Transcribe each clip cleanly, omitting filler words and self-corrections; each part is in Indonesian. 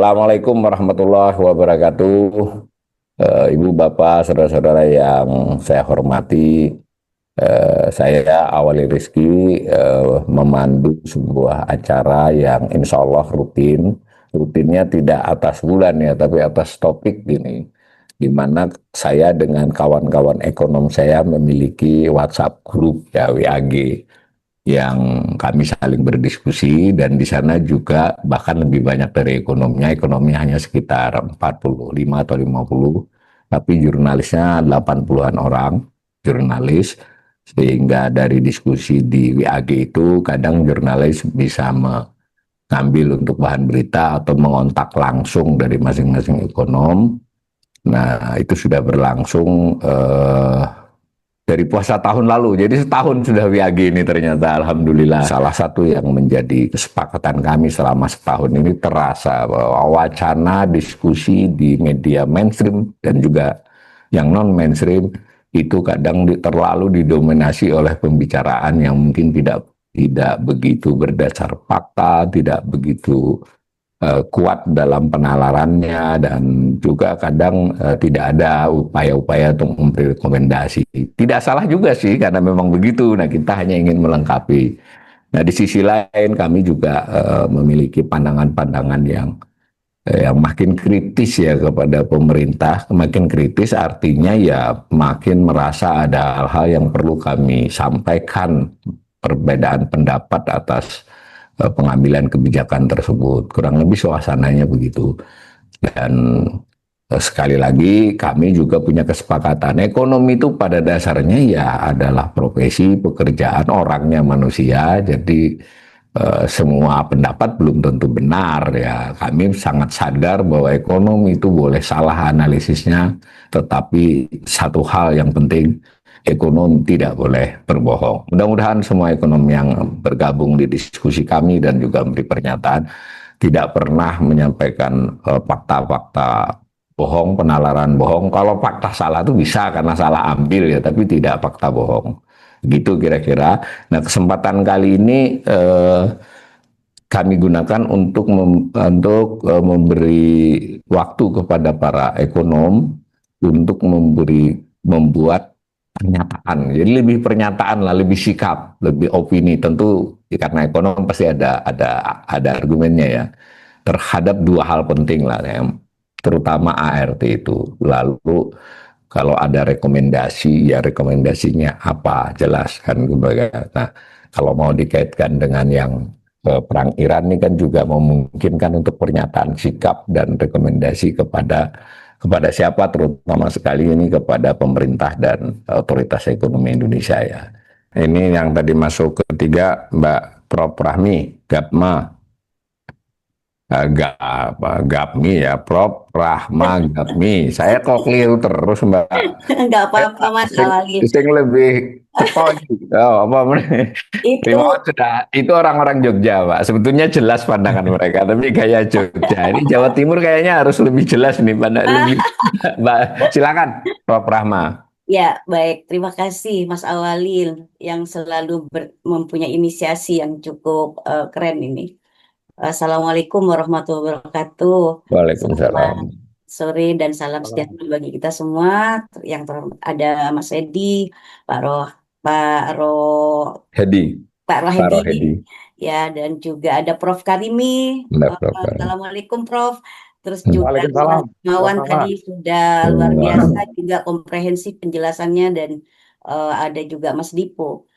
Assalamualaikum warahmatullahi wabarakatuh. Ibu, Bapak, saudara-saudara yang saya hormati, saya Awali Rizky memandu sebuah acara yang insya Allah rutin. Rutinnya tidak atas bulan ya, tapi atas topik gini. Di mana saya dengan kawan-kawan ekonom saya memiliki WhatsApp grup ya WAG yang kami saling berdiskusi, dan di sana juga bahkan lebih banyak dari ekonominya hanya sekitar 45 atau 50, tapi jurnalisnya 80-an orang jurnalis, sehingga dari diskusi di WAG itu kadang jurnalis bisa mengambil untuk bahan berita atau mengontak langsung dari masing-masing ekonom. Nah, itu sudah berlangsung dari puasa tahun lalu. Jadi setahun sudah WAG ini ternyata, alhamdulillah. Salah satu yang menjadi kesepakatan kami selama setahun ini terasa bahwa wacana diskusi di media mainstream dan juga yang non mainstream itu kadang terlalu didominasi oleh pembicaraan yang mungkin tidak begitu berdasar fakta, tidak begitu kuat dalam penalarannya, dan juga kadang tidak ada upaya-upaya untuk memberi rekomendasi. Tidak salah juga sih karena memang begitu. Nah, kita hanya ingin melengkapi. Nah, di sisi lain kami juga memiliki pandangan-pandangan yang makin kritis ya kepada pemerintah. Makin kritis artinya ya makin merasa ada hal-hal yang perlu kami sampaikan, perbedaan pendapat atas pengambilan kebijakan tersebut. Kurang lebih suasananya begitu. Dan sekali lagi kami juga punya kesepakatan, ekonomi itu pada dasarnya ya adalah profesi, pekerjaan, orangnya manusia. Jadi semua pendapat belum tentu benar ya. Kami sangat sadar bahwa ekonomi itu boleh salah analisisnya, tetapi satu hal yang penting, ekonomi tidak boleh berbohong. Mudah-mudahan semua ekonom yang bergabung di diskusi kami dan juga memberi pernyataan tidak pernah menyampaikan fakta-fakta bohong, penalaran bohong. Kalau fakta salah itu bisa karena salah ambil ya, tapi tidak fakta bohong. Gitu kira-kira. Nah, kesempatan kali ini kami gunakan untuk memberi waktu kepada para ekonom untuk membuat pernyataan. Jadi lebih pernyataan lah, lebih sikap, lebih opini. Tentu karena ekonom pasti ada argumennya ya terhadap dua hal penting lah, yang terutama ART itu. Lalu kalau ada rekomendasi, ya rekomendasinya apa, jelaskan. Nah, kalau mau dikaitkan dengan yang perang Iran ini kan juga memungkinkan untuk pernyataan sikap dan rekomendasi kepada siapa, terutama sekali ini kepada pemerintah dan otoritas ekonomi Indonesia ya. Ini yang tadi masuk ketiga, Mbak Prof. Rahmi, Gapma, Gapmi ya, Prof. Rahma Gapmi. Saya kok keliru terus, Mbak. Nggak apa-apa Mas Awalin. Sing lebih cepat. Oh, apa Itu Terima kasih sudah. Itu orang-orang Jogja, Pak. Sebetulnya jelas pandangan mereka, tapi gaya Jogja. Ini Jawa Timur kayaknya harus lebih jelas nih, lebih. Mbak, silakan, Prof. Rahma. ya baik. Terima kasih Mas Awalin yang selalu mempunyai inisiasi yang cukup keren ini. Assalamualaikum warahmatullahi wabarakatuh. Selamat Waalaikumsalam. sore dan salam sejahtera bagi kita semua. Yang ada Mas Edi, Pak Roh, Pak Roh, Hedi, Pak Pak Rohedi, Rohedi. ya, dan juga ada Prof. Karimi. Mbak Prof. Assalamualaikum Prof. Terus Hmm. juga Waalaikumsalam. Mas Mawan tadi Sama-sama. sudah luar biasa juga komprehensif penjelasannya, dan ada juga Mas Dipo.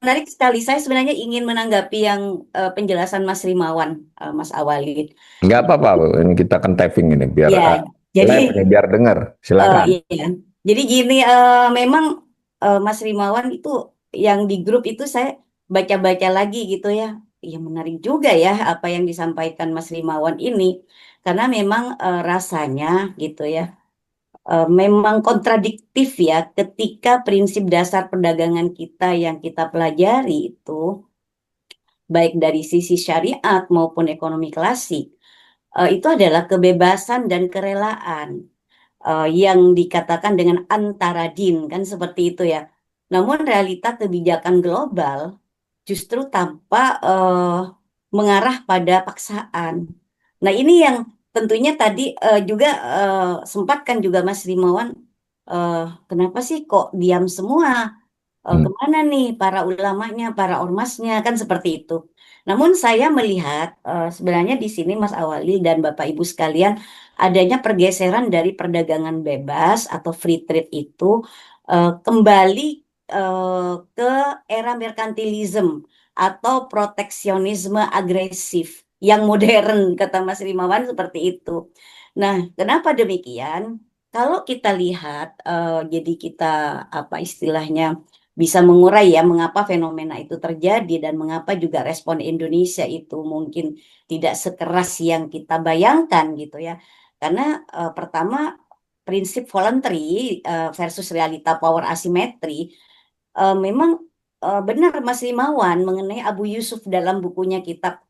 Menarik sekali. Saya sebenarnya ingin menanggapi yang penjelasan Mas Rimawan, Mas Awalid. Nggak apa-apa, Bu. Ini kita kan typing ini biar Ya, live jadi nih, biar dengar. Silakan. iya. Jadi gini, memang Mas Rimawan itu yang di grup itu saya baca-baca lagi gitu ya. Ya menarik juga ya apa yang disampaikan Mas Rimawan ini. Karena memang rasanya gitu ya. Memang kontradiktif ya ketika prinsip dasar perdagangan kita yang kita pelajari itu baik dari sisi syariat maupun ekonomi klasik itu adalah kebebasan dan kerelaan yang dikatakan dengan antara din kan seperti itu ya. Namun realita kebijakan global justru tanpa mengarah pada paksaan. Nah, ini yang tentunya tadi juga sempat kan juga Mas Rimawan, eh, kenapa sih kok diam semua? Hmm. Kemana nih para ulamanya, para ormasnya, kan seperti itu. Namun saya melihat sebenarnya di sini Mas Awali dan Bapak Ibu sekalian, adanya pergeseran dari perdagangan bebas atau free trade itu kembali ke era merkantilisme atau proteksionisme agresif yang modern, kata Mas Rimawan seperti itu. Nah, kenapa demikian? Kalau kita lihat, jadi kita apa istilahnya bisa mengurai ya mengapa fenomena itu terjadi dan mengapa juga respon Indonesia itu mungkin tidak sekeras yang kita bayangkan gitu ya. Karena pertama prinsip voluntary versus realita power asimetri memang benar Mas Rimawan mengenai Abu Yusuf dalam bukunya kitab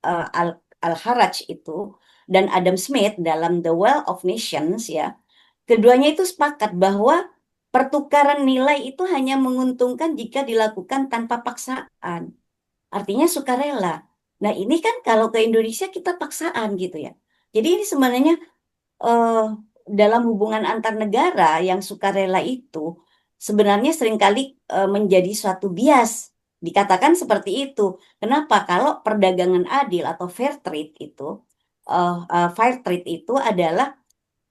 Al-Haraj itu dan Adam Smith dalam The Wealth of Nations ya. Keduanya itu sepakat bahwa pertukaran nilai itu hanya menguntungkan jika dilakukan tanpa paksaan. Artinya sukarela. Nah, ini kan kalau ke Indonesia kita paksaan gitu ya. Jadi ini sebenarnya eh, dalam hubungan antar negara yang sukarela itu sebenarnya seringkali menjadi suatu bias. Dikatakan seperti itu. Kenapa? Kalau perdagangan adil atau fair trade itu adalah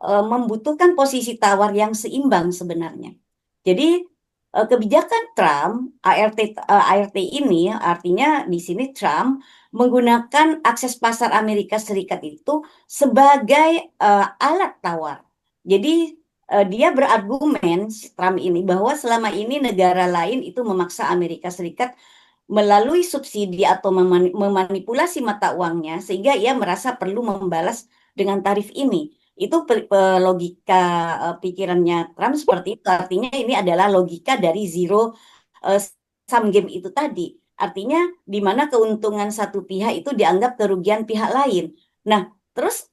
membutuhkan posisi tawar yang seimbang sebenarnya. Jadi kebijakan Trump ART ini artinya di sini Trump menggunakan akses pasar Amerika Serikat itu sebagai alat tawar. Jadi dia berargumen Trump ini bahwa selama ini negara lain itu memaksa Amerika Serikat melalui subsidi atau memanipulasi mata uangnya sehingga ia merasa perlu membalas dengan tarif ini. Itu logika pikirannya Trump seperti itu. Artinya ini adalah logika dari zero eh, sum game itu tadi. Artinya di mana keuntungan satu pihak itu dianggap kerugian pihak lain. Nah, terus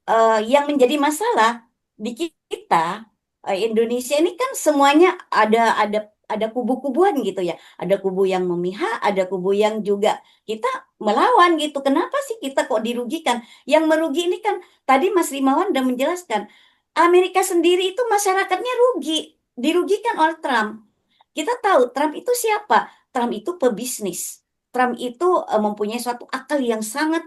yang menjadi masalah di kita Indonesia ini kan semuanya ada kubu-kubuan gitu ya. Ada kubu yang memihak, ada kubu yang juga kita melawan gitu. Kenapa sih kita kok dirugikan? Yang merugi ini kan tadi Mas Rimawan sudah menjelaskan. Amerika sendiri itu masyarakatnya rugi, dirugikan oleh Trump. Kita tahu Trump itu siapa? Trump itu pebisnis. Trump itu mempunyai suatu akal yang sangat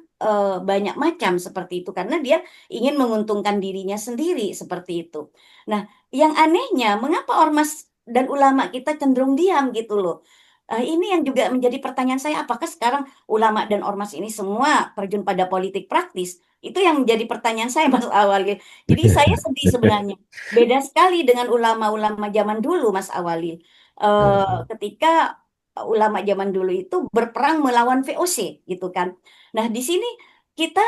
banyak macam seperti itu karena dia ingin menguntungkan dirinya sendiri seperti itu. Nah, yang anehnya mengapa ormas dan ulama kita cenderung diam gitu loh. Ini yang juga menjadi pertanyaan saya, apakah sekarang ulama dan ormas ini semua terjun pada politik praktis? Itu yang menjadi pertanyaan saya Mas Awali. Jadi saya sedih sebenarnya. Beda sekali dengan ulama-ulama zaman dulu Mas Awali. Ketika ulama zaman dulu itu berperang melawan VOC gitu kan. Nah, di sini kita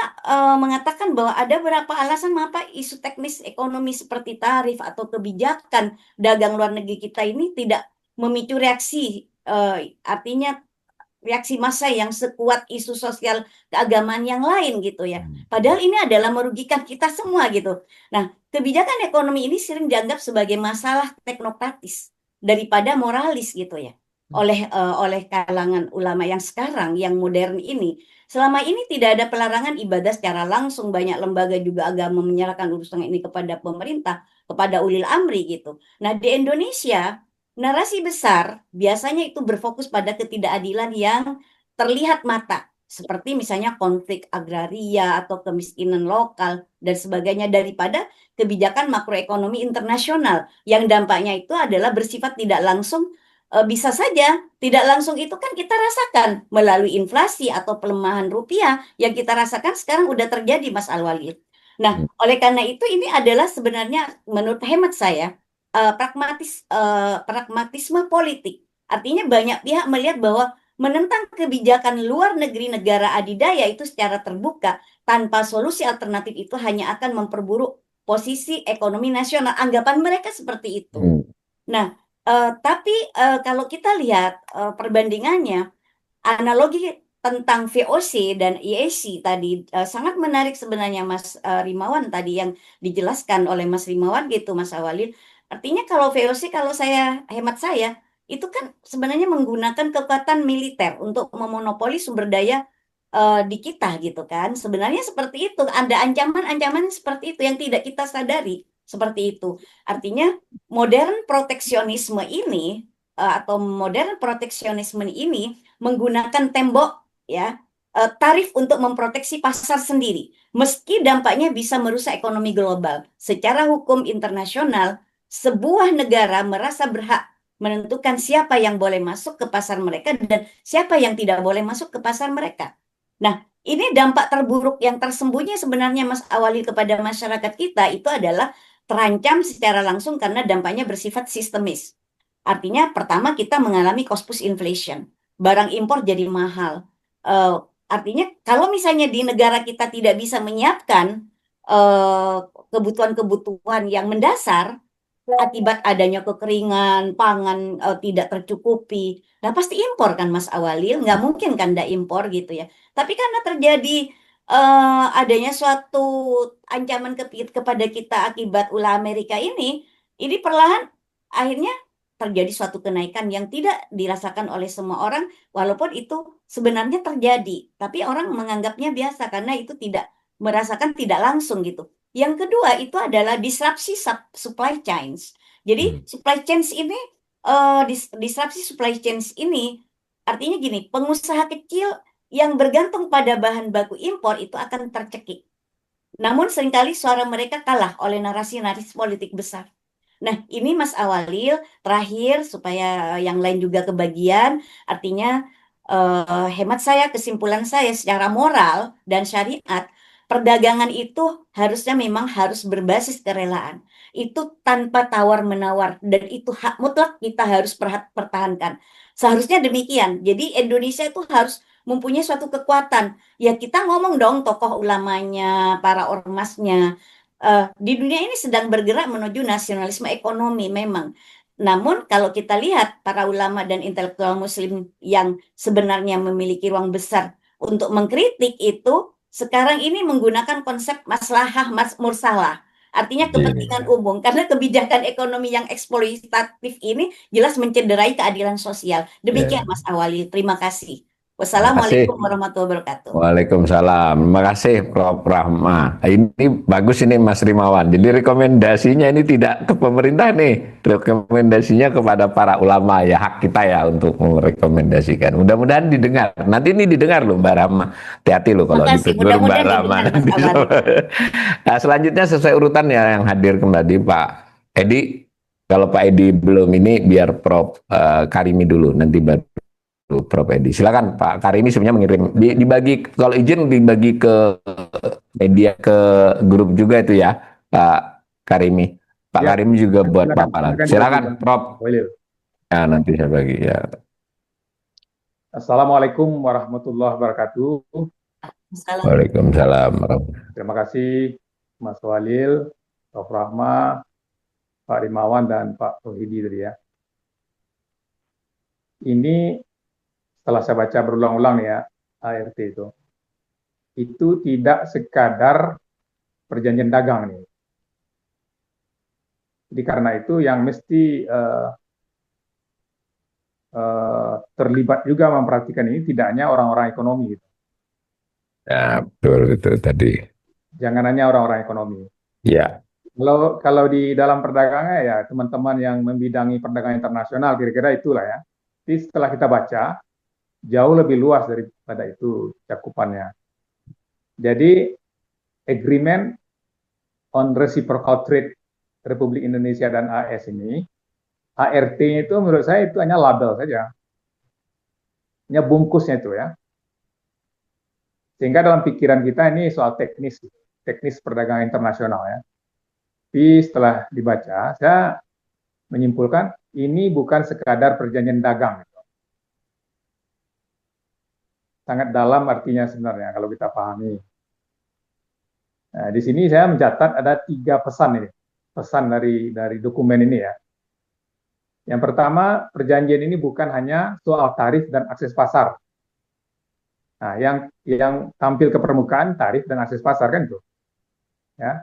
mengatakan bahwa ada beberapa alasan mengapa isu teknis ekonomi seperti tarif atau kebijakan dagang luar negeri kita ini tidak memicu reaksi, artinya reaksi massa yang sekuat isu sosial keagamaan yang lain gitu ya. Padahal ini adalah merugikan kita semua gitu. Nah, kebijakan ekonomi ini sering dianggap sebagai masalah teknokratis daripada moralis gitu ya. Oleh kalangan ulama yang sekarang yang modern ini. Selama ini tidak ada pelarangan ibadah secara langsung, banyak lembaga juga agama menyerahkan urusan ini kepada pemerintah, kepada ulil amri gitu. Nah, di Indonesia narasi besar biasanya itu berfokus pada ketidakadilan yang terlihat mata, seperti misalnya konflik agraria atau kemiskinan lokal dan sebagainya daripada kebijakan makroekonomi internasional yang dampaknya itu adalah bersifat tidak langsung. Bisa saja tidak langsung itu kan kita rasakan melalui inflasi atau pelemahan rupiah yang kita rasakan sekarang udah terjadi Mas Alwali. Nah, oleh karena itu ini adalah sebenarnya menurut hemat saya pragmatisme politik. Artinya banyak pihak melihat bahwa menentang kebijakan luar negeri negara adidaya itu secara terbuka tanpa solusi alternatif itu hanya akan memperburuk posisi ekonomi nasional. Anggapan mereka seperti itu. Hmm. Nah, tapi kalau kita lihat perbandingannya, analogi tentang VOC dan IAC tadi sangat menarik sebenarnya Mas Rimawan tadi yang dijelaskan oleh Mas Rimawan gitu Mas Awalin. Artinya kalau VOC kalau saya hemat saya itu kan sebenarnya menggunakan kekuatan militer untuk memonopoli sumber daya di kita gitu kan. Sebenarnya seperti itu, ada ancaman-ancaman seperti itu yang tidak kita sadari seperti itu. Artinya modern proteksionisme ini atau modern proteksionisme ini menggunakan tembok ya tarif untuk memproteksi pasar sendiri, meski dampaknya bisa merusak ekonomi global. Secara hukum internasional, sebuah negara merasa berhak menentukan siapa yang boleh masuk ke pasar mereka dan siapa yang tidak boleh masuk ke pasar mereka. Nah, ini dampak terburuk yang tersembunyi sebenarnya Mas Awali kepada masyarakat kita itu adalah terancam secara langsung karena dampaknya bersifat sistemis. Artinya pertama kita mengalami cost push inflation. Barang impor jadi mahal. Eh, Artinya kalau misalnya di negara kita tidak bisa menyiapkan eh, kebutuhan-kebutuhan yang mendasar, akibat adanya kekeringan, pangan tidak tercukupi. Nah, pasti impor kan Mas Awalil, nggak mungkin kan nggak impor gitu ya. Tapi karena terjadi adanya suatu ancaman kepada kita akibat ulah Amerika ini perlahan akhirnya terjadi suatu kenaikan yang tidak dirasakan oleh semua orang, walaupun itu sebenarnya terjadi. Tapi orang menganggapnya biasa karena itu tidak merasakan tidak langsung gitu. Yang kedua itu adalah disrupsi supply chains. Jadi Hmm. supply chains ini disrupsi supply chains ini artinya gini, pengusaha kecil yang bergantung pada bahan baku impor itu akan tercekik. Namun seringkali suara mereka kalah oleh narasi-narasi politik besar. Nah, ini Mas Awalil terakhir supaya yang lain juga kebagian, artinya hemat saya, kesimpulan saya secara moral dan syariat, perdagangan itu harusnya memang harus berbasis kerelaan. Itu tanpa tawar-menawar dan itu hak mutlak kita harus pertahankan. Seharusnya demikian. Jadi Indonesia itu harus mempunyai suatu kekuatan. Ya kita ngomong dong tokoh ulamanya, para ormasnya. Di dunia ini sedang bergerak menuju nasionalisme ekonomi memang. Namun kalau kita lihat para ulama dan intelektual muslim yang sebenarnya memiliki ruang besar untuk mengkritik itu sekarang ini menggunakan konsep maslahah mursalah. Artinya kepentingan Iya. umum karena kebijakan ekonomi yang eksploitatif ini jelas mencederai keadilan sosial. Demikian Ya. Mas Awali, terima kasih. Terima kasih. Wassalamualaikum warahmatullahi wabarakatuh. Waalaikumsalam. Terima kasih Prof. Rahma. Ini bagus ini Mas Rimawan. Jadi rekomendasinya ini tidak ke pemerintah nih. Rekomendasinya kepada para ulama ya, hak kita ya untuk merekomendasikan. Mudah-mudahan didengar. Nanti ini didengar loh Mbak Rahma. Hati-hati loh kalau Makasih, ditegur Mbak mudah-mudahan Rahma didengar Mas nanti. Awali. Nah, selanjutnya sesuai urutan ya yang hadir kembali Pak Edi. Kalau Pak Edi belum ini biar Prof. Karimi dulu nanti baru Prof. Edi. Silakan Pak Karimi sebenarnya mengirim dibagi kalau izin dibagi ke media ke grup juga itu ya Pak Karimi. Pak Ya, Karimi juga buat silakan, paparan. silakan dibagi Silakan Bang Prof. Walil. Ya, nanti saya bagi ya. Assalamualaikum warahmatullahi wabarakatuh. Salam. Waalaikumsalam. Terima kasih Mas Walil, Prof. Rahma, Pak Rimawan, dan Pak Rohidi tadi ya. Ini setelah saya baca berulang-ulang ya, ART itu tidak sekadar perjanjian dagang nih. Jadi karena itu yang mesti terlibat juga memperhatikan ini tidak hanya orang-orang ekonomi gitu. Ya, betul itu tadi. Jangan hanya orang-orang ekonomi. Ya. Kalau di dalam perdagangan ya teman-teman yang membidangi perdagangan internasional kira-kira itulah ya. Jadi setelah kita baca jauh lebih luas daripada itu cakupannya. Jadi agreement on reciprocal trade Republik Indonesia dan AS ini ART itu menurut saya itu hanya label saja. Hanya bungkusnya itu ya. Sehingga dalam pikiran kita ini soal teknis perdagangan internasional ya. Tapi setelah dibaca, saya menyimpulkan ini bukan sekadar perjanjian dagang. Sangat dalam artinya sebenarnya kalau kita pahami. Nah, di sini saya mencatat ada 3 pesan ini. Pesan dari dokumen ini ya. Yang pertama, perjanjian ini bukan hanya soal tarif dan akses pasar. Nah, yang tampil ke permukaan tarif dan akses pasar kan itu. Ya.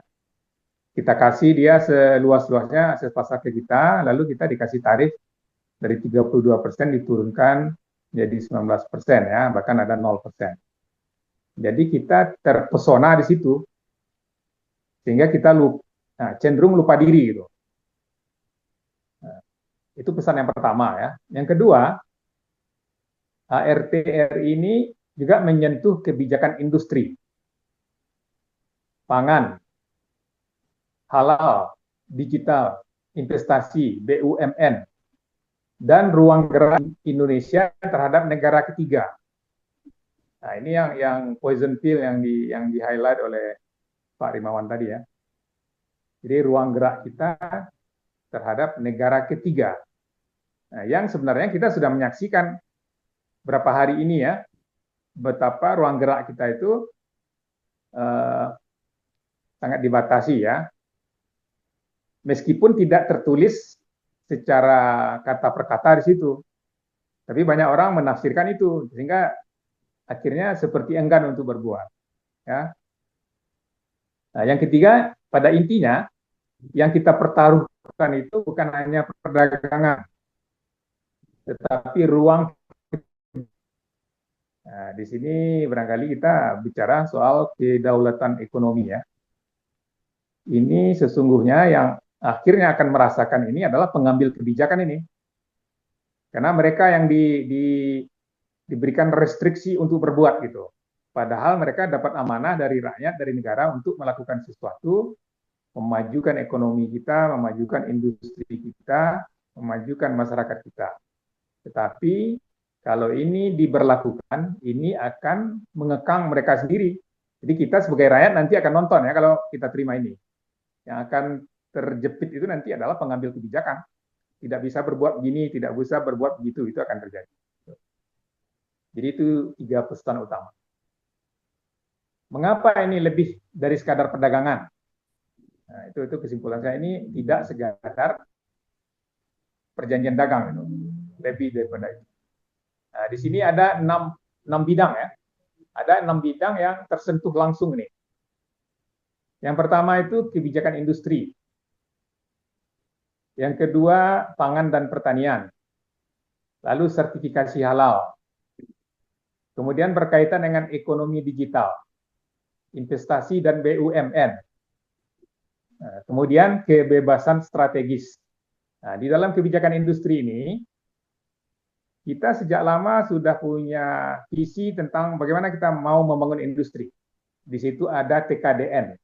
Kita kasih dia seluas-luasnya akses pasar ke kita, lalu kita dikasih tarif dari 32% diturunkan jadi 19% ya, bahkan ada 0%. Jadi kita terpesona di situ, sehingga kita cenderung lupa diri gitu. Nah, itu pesan yang pertama ya. Yang kedua, ART-RI ini juga menyentuh kebijakan industri, pangan, halal, digital, investasi, BUMN, dan ruang gerak Indonesia terhadap negara ketiga. Nah, ini yang poison pill yang di-highlight oleh Pak Rimawan tadi ya. Jadi ruang gerak kita terhadap negara ketiga. Nah, yang sebenarnya kita sudah menyaksikan berapa hari ini ya, betapa ruang gerak kita itu sangat dibatasi ya. Meskipun tidak tertulis secara kata per kata di situ. Tapi banyak orang menafsirkan itu, sehingga akhirnya seperti enggan untuk berbuat. Ya. Nah, yang ketiga, pada intinya, yang kita pertaruhkan itu bukan hanya perdagangan, tetapi ruang. Nah, di sini barangkali kita bicara soal kedaulatan ekonomi ya. Ini sesungguhnya yang akhirnya akan merasakan ini adalah pengambil kebijakan ini. Karena mereka yang diberikan restriksi untuk berbuat gitu. Padahal mereka dapat amanah dari rakyat, dari negara untuk melakukan sesuatu, memajukan ekonomi kita, memajukan industri kita, memajukan masyarakat kita. Tetapi kalau ini diberlakukan, ini akan mengekang mereka sendiri. Jadi kita sebagai rakyat nanti akan nonton ya kalau kita terima ini. Yang akan terjepit itu nanti adalah pengambil kebijakan. Tidak bisa berbuat begini, tidak bisa berbuat begitu, itu akan terjadi. Jadi itu 3 pesan utama. Mengapa ini lebih dari sekadar perdagangan? Nah, itu kesimpulan saya, ini tidak sekadar perjanjian dagang itu, lebih daripada itu. Nah, di sini ada 6 bidang ya. Ada 6 bidang yang tersentuh langsung ini. Yang pertama itu kebijakan industri. Yang kedua, pangan dan pertanian. Lalu sertifikasi halal. Kemudian berkaitan dengan ekonomi digital, investasi dan BUMN. Nah, kemudian kebebasan strategis. Nah, di dalam kebijakan industri ini, kita sejak lama sudah punya visi tentang bagaimana kita mau membangun industri. Di situ ada TKDN,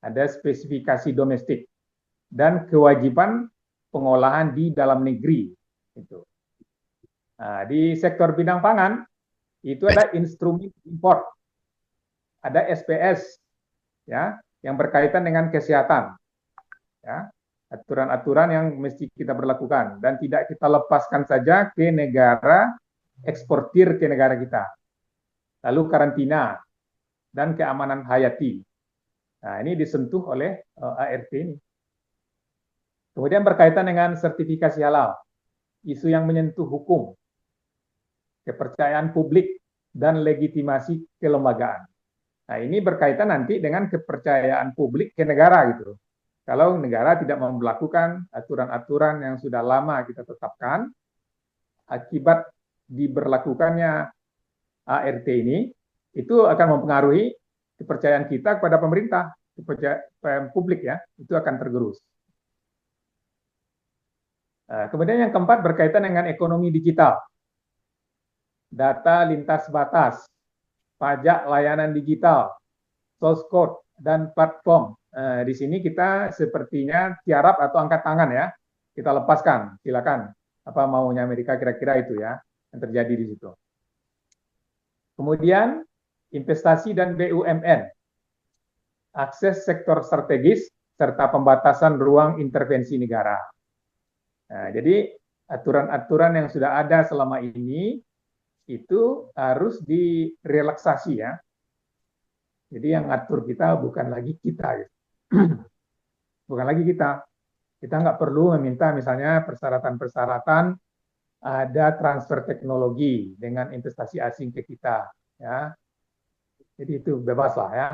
ada spesifikasi domestik, dan kewajiban pengolahan di dalam negeri. Nah, di sektor bidang pangan, itu ada instrumen import, ada SPS, ya, yang berkaitan dengan kesehatan, ya, aturan-aturan yang mesti kita berlakukan dan tidak kita lepaskan saja ke negara, eksportir ke negara kita. Lalu karantina dan keamanan hayati. Nah, ini disentuh oleh ART ini. Kemudian berkaitan dengan sertifikasi halal, isu yang menyentuh hukum, kepercayaan publik, dan legitimasi kelembagaan. Nah, ini berkaitan nanti dengan kepercayaan publik ke negara gitu. Kalau negara tidak memperlakukan aturan-aturan yang sudah lama kita tetapkan, akibat diberlakukannya ART ini, itu akan mempengaruhi kepercayaan kita kepada pemerintah, kepercayaan publik ya, itu akan tergerus. Nah, kemudian yang keempat berkaitan dengan ekonomi digital, data lintas batas, pajak layanan digital, source code, dan platform. Di sini kita sepertinya tiarap atau angkat tangan ya, kita lepaskan, silakan. Apa maunya Amerika kira-kira itu ya, yang terjadi di situ. Kemudian investasi dan BUMN, akses sektor strategis, serta pembatasan ruang intervensi negara. Nah, jadi aturan-aturan yang sudah ada selama ini itu harus direlaksasi ya. Jadi yang ngatur kita bukan lagi kita, gitu. Bukan lagi kita. Kita nggak perlu meminta misalnya persyaratan-persyaratan ada transfer teknologi dengan investasi asing ke kita, ya. Jadi itu bebas lah ya.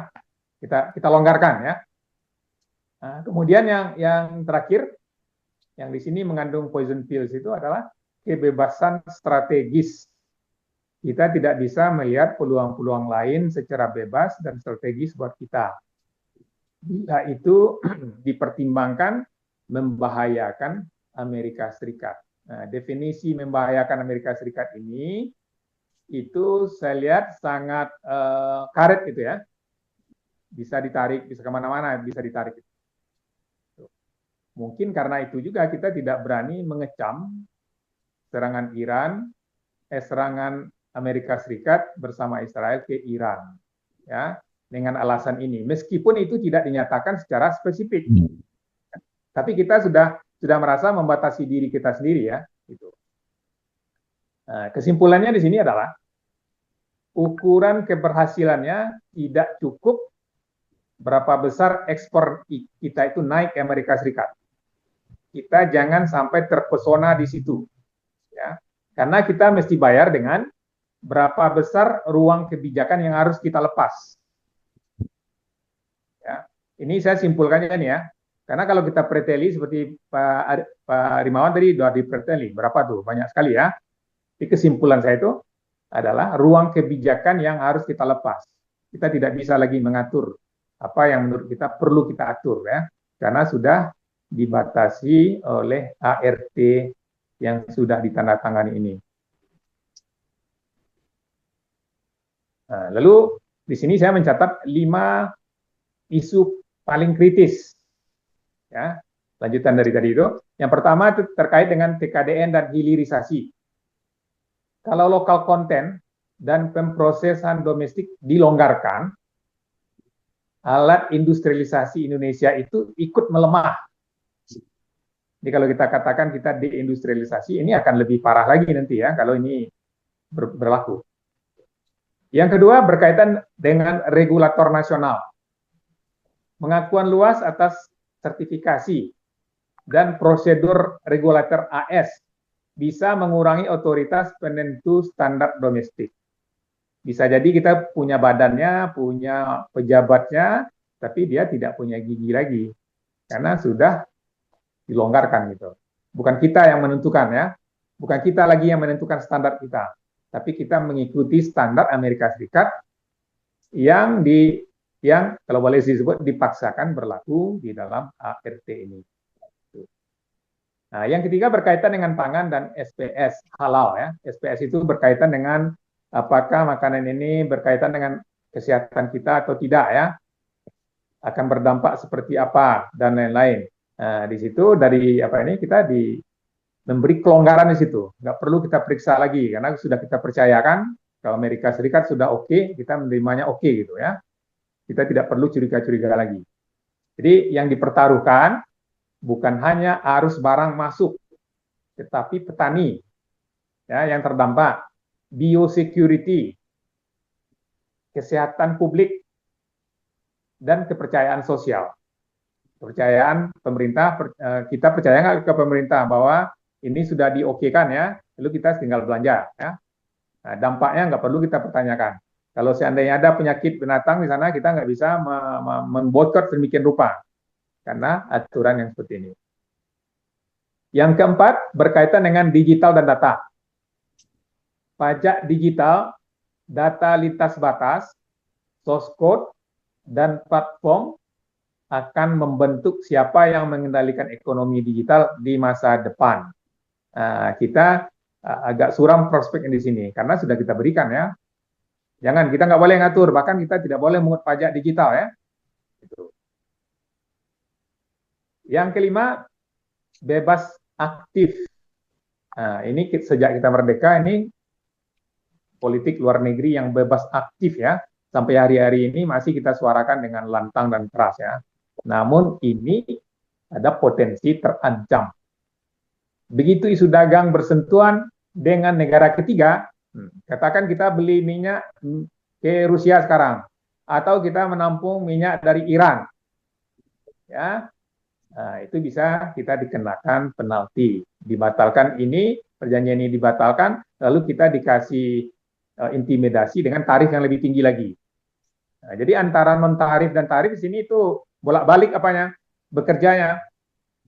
Kita longgarkan ya. Nah, kemudian yang terakhir, yang di sini mengandung poison pills itu adalah kebebasan strategis. kita tidak bisa melihat peluang-peluang lain secara bebas dan strategis buat kita. Bila itu dipertimbangkan membahayakan Amerika Serikat. Nah, definisi membahayakan Amerika Serikat ini itu saya lihat sangat karet gitu ya. Bisa ditarik, bisa kemana-mana, bisa ditarik. Mungkin karena itu juga kita tidak berani mengecam serangan serangan Amerika Serikat bersama Israel ke Iran, ya, dengan alasan ini. Meskipun itu tidak dinyatakan secara spesifik, tapi kita sudah merasa membatasi diri kita sendiri, ya. Gitu. Nah, kesimpulannya di sini adalah ukuran keberhasilannya tidak cukup berapa besar ekspor kita itu naik ke Amerika Serikat. Kita jangan sampai terpesona di situ, ya, karena kita mesti bayar dengan berapa besar ruang kebijakan yang harus kita lepas. Ya, ini saya simpulkannya nih ya, karena kalau kita preteli seperti Pak Rimawan tadi sudah dipreteli, berapa tuh? Banyak sekali ya. Jadi kesimpulan saya itu adalah ruang kebijakan yang harus kita lepas. Kita tidak bisa lagi mengatur apa yang menurut kita perlu kita atur, ya, karena sudah dibatasi oleh ART yang sudah ditandatangani ini. Nah, lalu di sini saya mencatat 5 isu paling kritis, ya, lanjutan dari tadi itu. Yang pertama terkait dengan TKDN dan hilirisasi. Kalau lokal konten dan pemprosesan domestik dilonggarkan, alat industrialisasi Indonesia itu ikut melemah. Jadi kalau kita katakan kita deindustrialisasi, ini akan lebih parah lagi nanti ya kalau ini berlaku. Yang kedua berkaitan dengan regulator nasional. Pengakuan luas atas sertifikasi dan prosedur regulator AS bisa mengurangi otoritas penentu standar domestik. Bisa jadi kita punya badannya, punya pejabatnya, tapi dia tidak punya gigi lagi karena sudah dilonggarkan gitu. Bukan kita yang menentukan, ya, bukan kita lagi yang menentukan standar kita, tapi kita mengikuti standar Amerika Serikat yang kalau boleh disebut dipaksakan berlaku di dalam ART ini. Nah, yang ketiga berkaitan dengan pangan dan SPS halal, ya. SPS itu berkaitan dengan apakah makanan ini berkaitan dengan kesehatan kita atau tidak, ya, akan berdampak seperti apa dan lain-lain. Nah, di situ dari kita memberi kelonggaran di situ, nggak perlu kita periksa lagi karena sudah kita percayakan kalau Amerika Serikat sudah oke, kita menerimanya oke gitu, ya. Kita tidak perlu curiga-curiga lagi. Jadi yang dipertaruhkan bukan hanya arus barang masuk, tetapi petani, ya, yang terdampak, biosecurity, kesehatan publik, dan kepercayaan sosial. Kepercayaan pemerintah, kita percaya nggak ke pemerintah bahwa ini sudah diokekan, ya, lalu kita tinggal belanja, ya. Nah, dampaknya nggak perlu kita pertanyakan. Kalau seandainya ada penyakit binatang di sana, kita nggak bisa memboikot sedemikian rupa karena aturan yang seperti ini. Yang keempat berkaitan dengan digital dan data. Pajak digital, data lintas batas, source code, dan platform akan membentuk siapa yang mengendalikan ekonomi digital di masa depan. Kita agak suram prospek di sini karena sudah kita berikan, ya. Jangan, kita nggak boleh ngatur, bahkan kita tidak boleh mengut pajak digital, ya. Gitu. Yang kelima, bebas aktif. Nah, ini sejak kita merdeka ini politik luar negeri yang bebas aktif, ya. Sampai hari-hari ini masih kita suarakan dengan lantang dan keras, ya. Namun ini ada potensi terancam. Begitu isu dagang bersentuhan dengan negara ketiga, katakan kita beli minyak ke Rusia sekarang, atau kita menampung minyak dari Iran, ya, nah, itu bisa kita dikenakan penalti, dibatalkan ini, perjanjian ini dibatalkan, lalu kita dikasih intimidasi dengan tarif yang lebih tinggi lagi. Nah, jadi antara non tarif dan tarif di sini itu bolak-balik bekerjanya.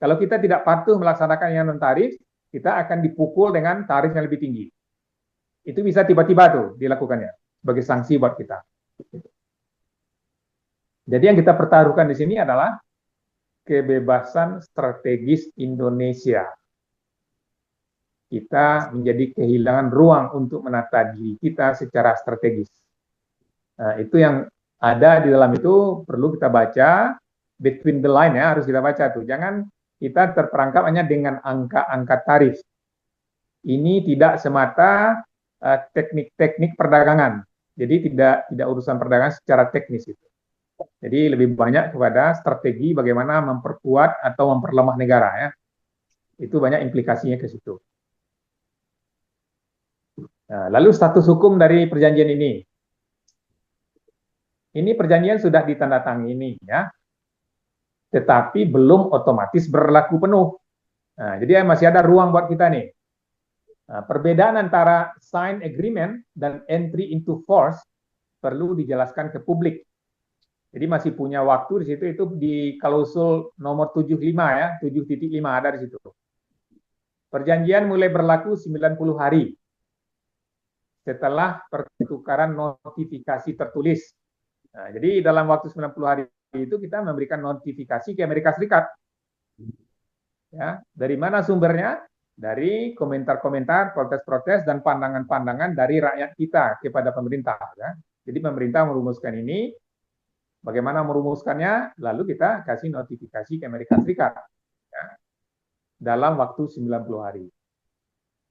Kalau kita tidak patuh melaksanakan yang non tarif, kita akan dipukul dengan tarif yang lebih tinggi. Itu bisa tiba-tiba tuh dilakukannya sebagai sanksi buat kita. Jadi yang kita pertaruhkan di sini adalah kebebasan strategis Indonesia. Kita menjadi kehilangan ruang untuk menata diri kita secara strategis. Nah, itu yang ada di dalam itu perlu kita baca, between the line ya, harus kita baca tuh. Jangan kita terperangkap hanya dengan angka-angka tarif. Ini tidak semata teknik-teknik perdagangan. Jadi tidak urusan perdagangan secara teknis itu. Jadi lebih banyak kepada strategi bagaimana memperkuat atau memperlemah negara ya. Itu banyak implikasinya ke situ. Nah, lalu status hukum dari perjanjian ini. Ini perjanjian sudah ditandatangani ya. Tetapi belum otomatis berlaku penuh. Nah, jadi masih ada ruang buat kita nih. Nah, perbedaan antara sign agreement dan entry into force perlu dijelaskan ke publik. Jadi masih punya waktu di situ, itu di klausul nomor 75 ya, 7.5 ada di situ. Perjanjian mulai berlaku 90 hari setelah pertukaran notifikasi tertulis. Nah, jadi dalam waktu 90 hari itu kita memberikan notifikasi ke Amerika Serikat. Ya, dari mana sumbernya? Dari komentar-komentar, protes-protes, dan pandangan-pandangan dari rakyat kita kepada pemerintah. Ya. Jadi pemerintah merumuskan ini, bagaimana merumuskannya, lalu kita kasih notifikasi ke Amerika Serikat. Ya, dalam waktu 90 hari.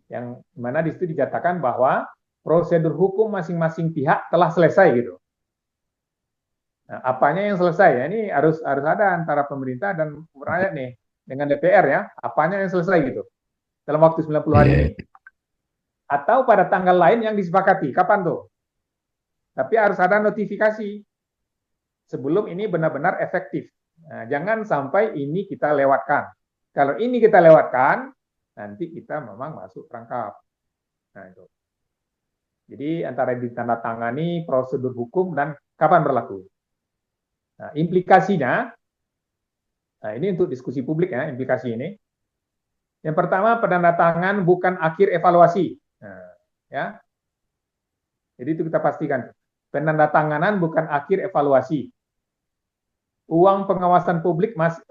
Yang mana di situ dinyatakan bahwa prosedur hukum masing-masing pihak telah selesai gitu. Nah, apanya yang selesai? Ya, ini harus ada antara pemerintah dan rakyat nih, dengan DPR ya, apanya yang selesai gitu. Dalam waktu 90 hari ini. Atau pada tanggal lain yang disepakati. Kapan tuh? Tapi harus ada notifikasi sebelum ini benar-benar efektif. Nah, jangan sampai ini kita lewatkan. Kalau ini kita lewatkan, nanti kita memang masuk perangkap. Nah, itu. Jadi antara ditandatangani prosedur hukum dan kapan berlaku. Nah, implikasinya, nah ini untuk diskusi publik ya, implikasi ini. Yang pertama, penandatangan bukan akhir evaluasi. Nah, ya. Jadi itu kita pastikan. Penandatanganan bukan akhir evaluasi. Ruang pengawasan publik masih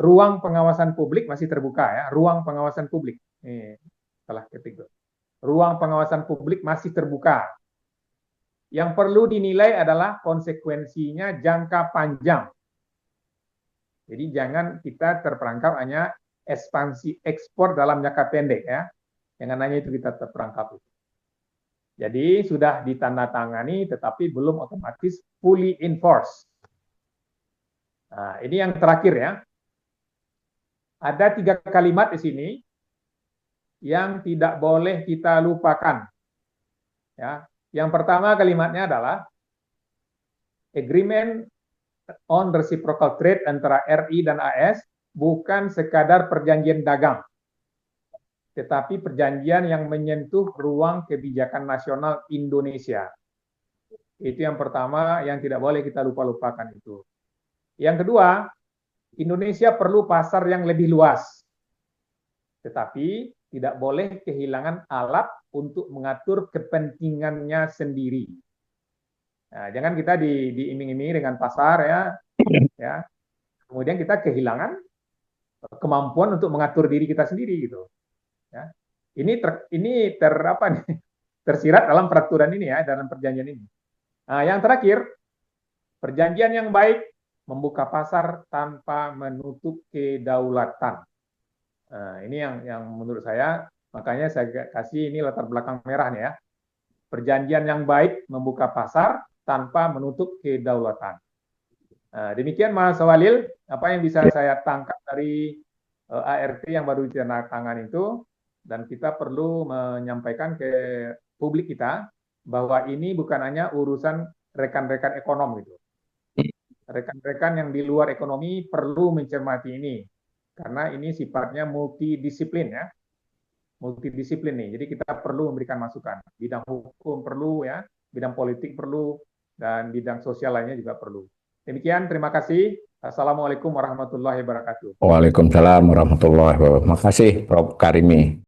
terbuka ya. Ruang pengawasan publik. Ini salah ketik. Ruang pengawasan publik masih terbuka. Yang perlu dinilai adalah konsekuensinya jangka panjang. Jadi jangan kita terperangkap hanya ekspansi ekspor dalam jangka pendek ya. Jangan hanya itu kita terperangkap. Jadi sudah ditandatangani tetapi belum otomatis fully enforced. Nah, ini yang terakhir ya. Ada 3 kalimat di sini yang tidak boleh kita lupakan. Ya. Yang pertama kalimatnya adalah agreement on reciprocal trade antara RI dan AS bukan sekadar perjanjian dagang, tetapi perjanjian yang menyentuh ruang kebijakan nasional Indonesia. Itu yang pertama yang tidak boleh kita lupa-lupakan itu. Yang kedua, Indonesia perlu pasar yang lebih luas, tetapi tidak boleh kehilangan alat untuk mengatur kepentingannya sendiri. Nah, jangan kita diiming-imingi dengan pasar ya. Kemudian kita kehilangan kemampuan untuk mengatur diri kita sendiri gitu. Ya. Ini tersirat dalam peraturan ini ya, dalam perjanjian ini. Nah, yang terakhir, perjanjian yang baik membuka pasar tanpa menutup kedaulatan. Nah, ini yang menurut saya, makanya saya kasih ini latar belakang merah nih ya. Perjanjian yang baik membuka pasar tanpa menutup kedaulatan. Nah, demikian Mas Walil, apa yang bisa saya tangkap dari ART yang baru ditandatangani itu, dan kita perlu menyampaikan ke publik kita bahwa ini bukan hanya urusan rekan-rekan ekonom gitu. Rekan-rekan yang di luar ekonomi perlu mencermati ini, karena ini sifatnya multidisiplin ya, multidisiplin nih. Jadi kita perlu memberikan masukan. Bidang hukum perlu ya, bidang politik perlu, dan bidang sosial lainnya juga perlu. Demikian, terima kasih. Assalamualaikum warahmatullahi wabarakatuh. Waalaikumsalam warahmatullahi wabarakatuh. Makasih Prof. Karimi.